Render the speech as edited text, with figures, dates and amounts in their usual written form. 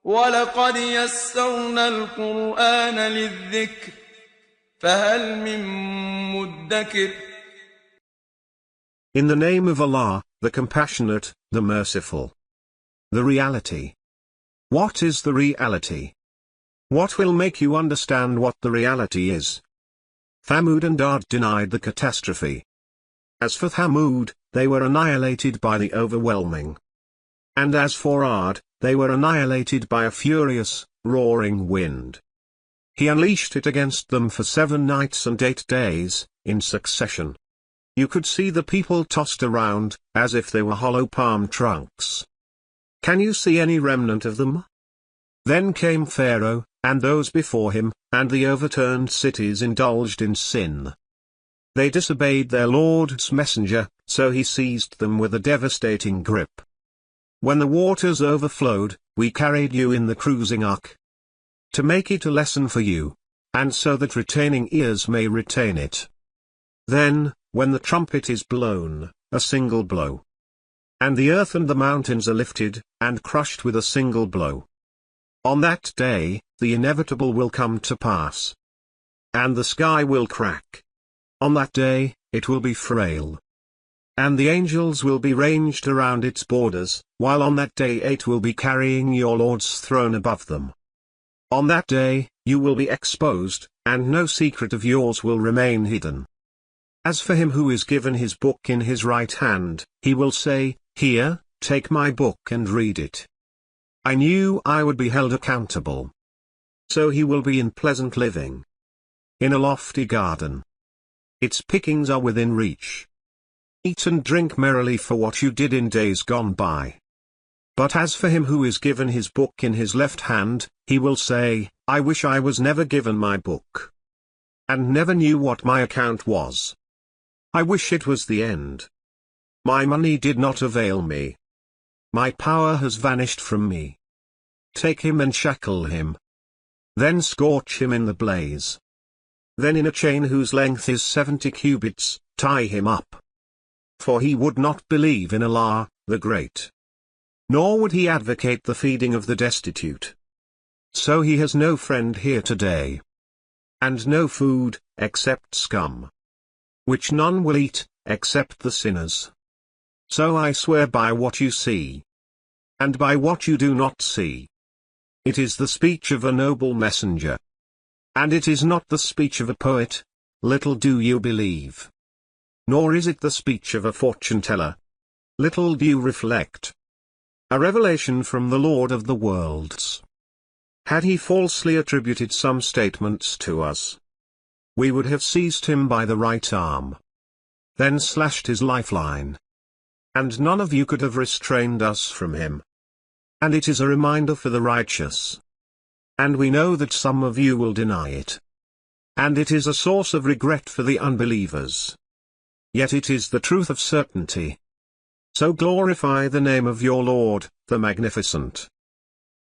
وَلَقَدْ يَسَّرْنَا الْقُرْآنَ لِلذِّكْرِ فَهَلْ مِن مُّدَّكِرٍ. In the name of Allah, the Compassionate, the Merciful. The reality. What is the reality? What will make you understand what the reality is? Thamud and Ad denied the catastrophe. As for Thamud, they were annihilated by the overwhelming. And as for Ad, they were annihilated by a furious, roaring wind. He unleashed it against them for 7 nights and 8 days, in succession. You could see the people tossed around, as if they were hollow palm trunks. Can you see any remnant of them? Then came Pharaoh, and those before him, and the overturned cities indulged in sin. They disobeyed their Lord's messenger, so he seized them with a devastating grip. When the waters overflowed, we carried you in the cruising ark. To make it a lesson for you, and so that retaining ears may retain it. Then, when the trumpet is blown, a single blow. And the earth and the mountains are lifted, and crushed with a single blow. On that day, the inevitable will come to pass. And the sky will crack. On that day, it will be frail. And the angels will be ranged around its borders, while on that day 8 will be carrying your Lord's throne above them. On that day, you will be exposed, and no secret of yours will remain hidden. As for him who is given his book in his right hand, he will say, "Here, take my book and read it. I knew I would be held accountable." So he will be in pleasant living. In a lofty garden. Its pickings are within reach. Eat and drink merrily for what you did in days gone by. But as for him who is given his book in his left hand, he will say, "I wish I was never given my book. And never knew what my account was. I wish it was the end. My money did not avail me. My power has vanished from me." Take him and shackle him. Then scorch him in the blaze. Then in a chain whose length is 70 cubits, tie him up. For he would not believe in Allah, the Great. Nor would he advocate the feeding of the destitute. So he has no friend here today. And no food, except scum. Which none will eat, except the sinners. So I swear by what you see. And by what you do not see. It is the speech of a noble messenger. And it is not the speech of a poet. Little do you believe. Nor is it the speech of a fortune-teller. Little do you reflect. A revelation from the Lord of the worlds. Had he falsely attributed some statements to us, we would have seized him by the right arm. Then slashed his lifeline. And none of you could have restrained us from him. And it is a reminder for the righteous. And we know that some of you will deny it. And it is a source of regret for the unbelievers. Yet it is the truth of certainty. So glorify the name of your Lord, the Magnificent.